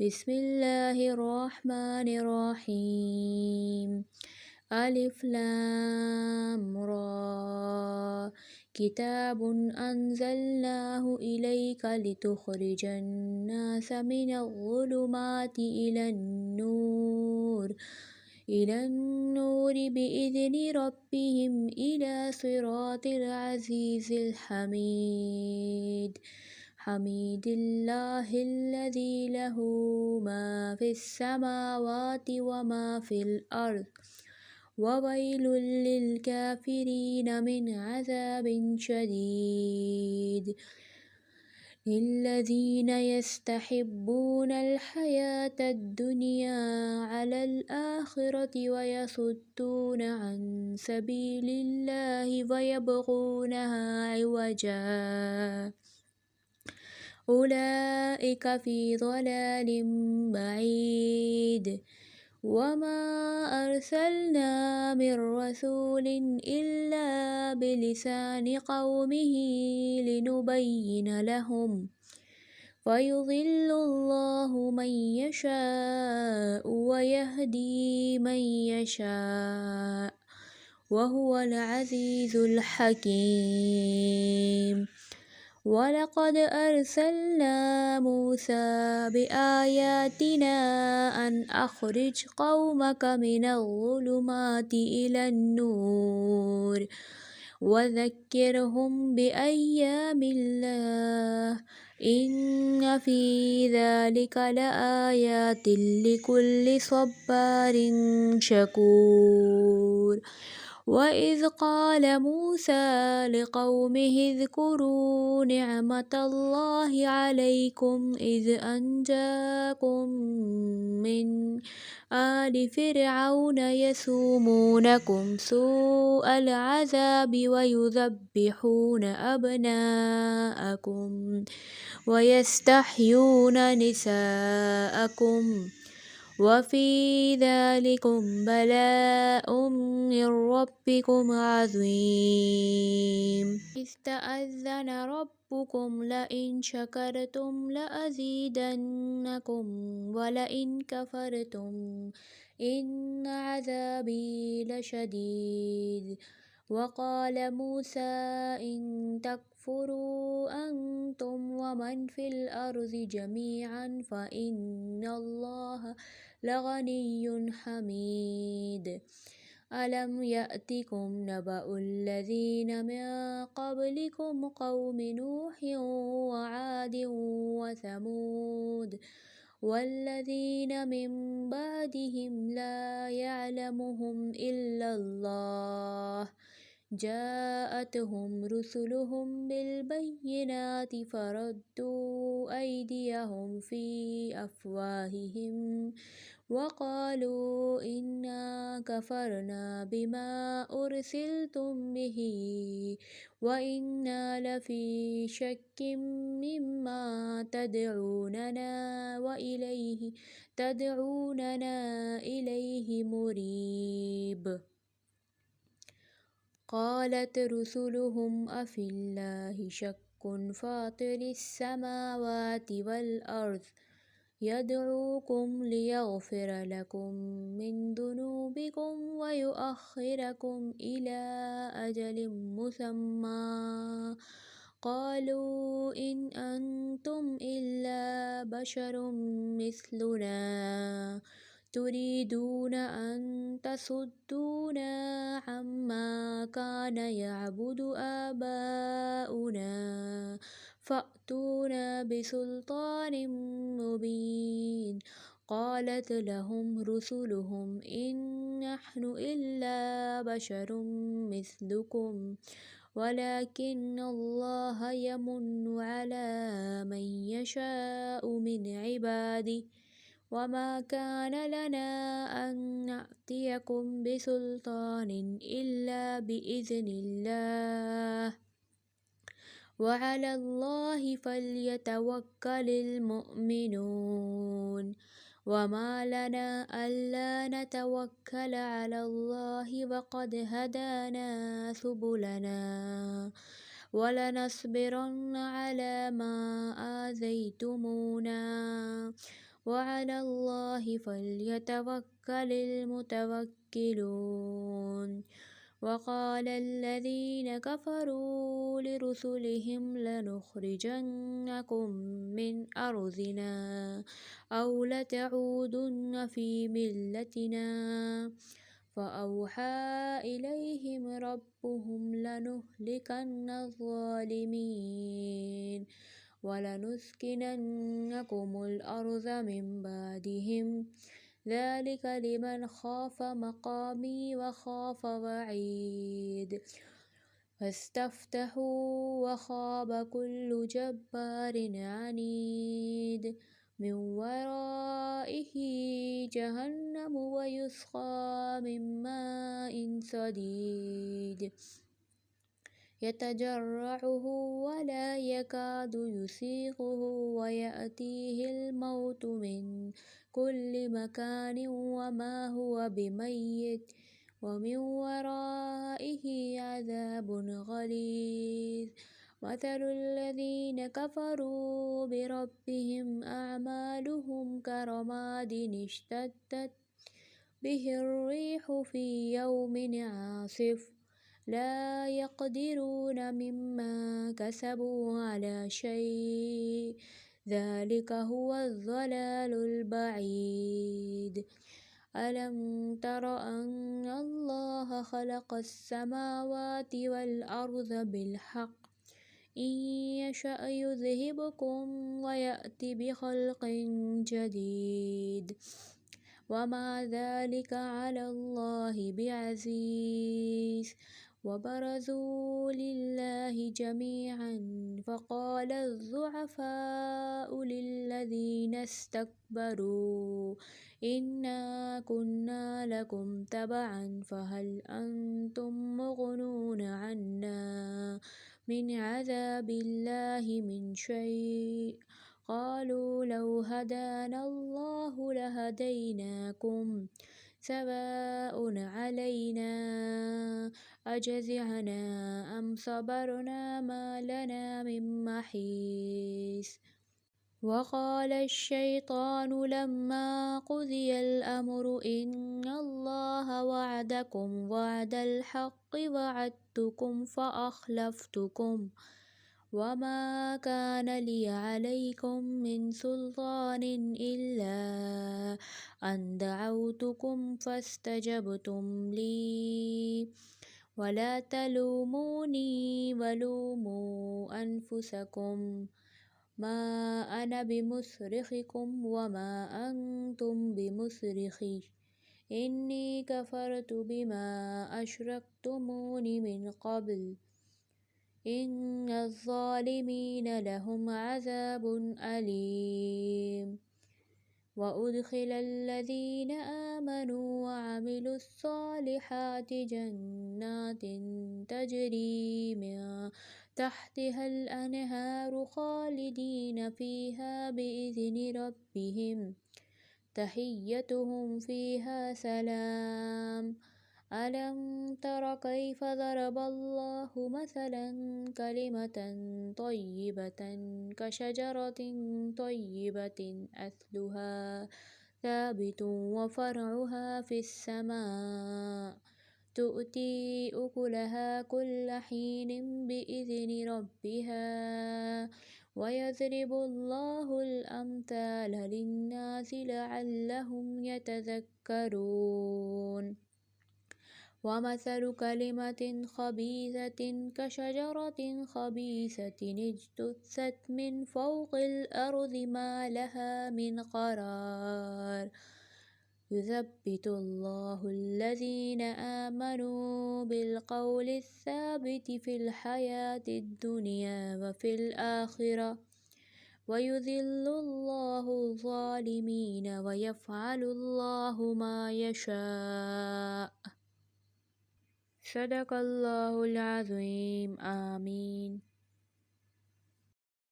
बिस्मिल्लाहिर्रहमानिर्रहीम। अलिफ लाम रा। किताबुन अंज़लनाहु इलैका लितुख़रिजन्नास मिनज़्ज़ुलुमाति इलन्नूर बिइज़्नि रब्बिहिम इला सिरातिल अज़ीज़िल हमीद। हमीदिल्लाहिल्लज़ी लहू मा फ़िस्समावाति व मा फ़िल अर्ज़ ववैलुल लिल्काफ़िरीन मिन अज़ाबिन शदीद। लिल्लज़ीन यस्तहिब्बूनल हयातद दुनिया अलल आखिरति व यसुद्दून अन सबीलिल्लाहि व यबग़ूनहा इवजा उलाइक फ़ी ज़लालिम बईद। वमा अर्सलना मिर रसूलिन इल्ला बिलिसानि क़ौमिही लिनुबय्यिन लहुम फ़युज़िल्लुल्लाहु मन यशाअ व यहदी मन यशाअ वहुवल अज़ीज़ुल हकीम। वलक़द अर्सलना मूसा बिआयातिना अन अख़रिज क़ौमक मिनज़्ज़ुलुमाति इलन्नूर वज़क्किरहुम बिअय्यामिल्लाह इन्न फ़ी ज़ालिक लआयातिन लिकुल्लि सब्बारिन शकूर। वइज़ क़ाल मूसा लिक़ौमिहि उज़्कुरू निअमतल्लाहि अलैकुम इज़ अंजाकुम मिन आलि फ़िरऔन यसूमूनकुम सूअल अज़ाबि व युज़ब्बिहून अब्नाअकुम व यस्तहयून निसाअकुम वफ़ी ज़ालिकुम बलाअउम मिर रब्बिकुम अज़ीम। इस्तअज़्ज़न रब्बुकुम लइन शकरतुम लअज़ीदन्नकुम वलइन कफ़रतुम इन्न अज़ाबी लशदीद। वक़ाल मूसा इन तकफ़ुरू अंतुम वमन फ़िल अर्ज़ि जमीअन फ़इन्नल्लाह लग़निय्युन हमीद। अलम यअतिकुम नबअुल्लज़ीन मिन क़ब्लिकुम क़ौमि नूहिन व आदिन व समूद वल्लज़ीन मिन बअदिहिम ला यअलमुहुम इल्लल्लाह जाअतहुम रुसुलुहुम बिलबय्यिनाति फरद्दू अयदियहुम फ़ी अफ़वाहिहिम वक़ालू इन्ना कफ़रना बिमा उरसिलतुम बिही व इन्ना लफ़ी शक्किम मिम्मा तदऊनना इलैहि मुरीब। क़ालत रुसुलुहुम अफ़िल्लाहि शक्कुन फ़ातिरिस समावाति वल अर्ज़ यदऊकुम लियग़फ़िर लकुम मिन ज़ुनूबिकुम व युअख़्ख़िरकुम इला अजलिम मुसम्मा क़ालू इन अंतुम इल्ला बशरुम मिस्लुना तुरीदून अन तसुद्दूना अम्मा कान यअबुदु आबाउना फ़अतूना बिसुल्तानिम मुबीन। क़ालत लहुम रुसुलुहुम इन नहनु इल्ला बशरुम मिस्लुकुम वलाकिन्नल्लाह यमुन्नु अला मन यशाअ मिन इबादिहि वमा कान लना अन नअतियकुम बिसुल्तानिन इल्ला बिइज़्निल्लाह वअलल्लाहि फ़ल्यतवक्कलिल मुअ्मिनून। वमा लना अल्ला नतवक्कल अलल्लाहि वक़द हदाना सुबुलना वलनस्बिरन्न अला मा आज़यतुमूना وعلى الله فليتوكل المتوكلون وقال الذين كفروا لرسلهم لنخرجنكم من أرضنا أو لتعودن في ملتنا فأوحى إليهم ربهم لنهلكن الظالمين ولنسكننكم الأرض من بعدهم ذلك لمن خاف مقامي وخاف وعيد فاستفتحوا وخاب كل جبار عنيد من ورائه جهنم ويسقى من ماء صديد يتجرعه ولا يكاد يسيغه ويأتيه الموت من كل مكان وما هو بميت ومن ورائه عذاب غليظ مثل الذين كفروا بربهم أعمالهم كرماد اشتدت به الريح في يوم عاصف لا يقدرون مما كسبوا على شيء ذلك هو الضلال البعيد ألم تر أن الله خلق السماوات والأرض بالحق إن يشأ يذهبكم ويأتي بخلق جديد وما ذلك على الله بعزيز وبرزوا لله جميعا فقال الضعفاء للذين استكبروا إنا كنا لكم تبعا فهل أنتم مغنون عنا من عذاب الله من شيء قالوا لو هدانا الله لهديناكم سواء علينا أجزعنا أم صبرنا ما لنا من محيص وقال الشيطان لما قضي الأمر إن الله وعدكم وعد الحق وعدتكم فأخلفتكم وما كان لي عليكم من سلطان إلا أن دعوتكم فاستجبتم لي ولا تلوموني ولوموا أنفسكم ما أنا بمصرخكم وما أنتم بمصرخي إني كفرت بما أشركتمون من قبل إن الظالمين لهم عذاب أليم وأدخل الذين آمنوا وعملوا الصالحات جنات تجري من تحتها الأنهار خالدين فيها بإذن ربهم تحيتهم فيها سلام ألم تر كيف ضرب الله مثلا كلمة طيبة كشجرة طيبة أصلها ثابت وفرعها في السماء تؤتي أكلها كل حين بإذن ربها ويضرب الله الأمثال للناس لعلهم يتذكرون ومثل كلمة خبيثة كشجرة خبيثة اجتثت من فوق الأرض ما لها من قرار يثبت الله الذين آمنوا بالقول الثابت في الحياة الدنيا وفي الآخرة ويذل الله الظالمين ويفعل الله ما يشاء صدق الله العظيم آمين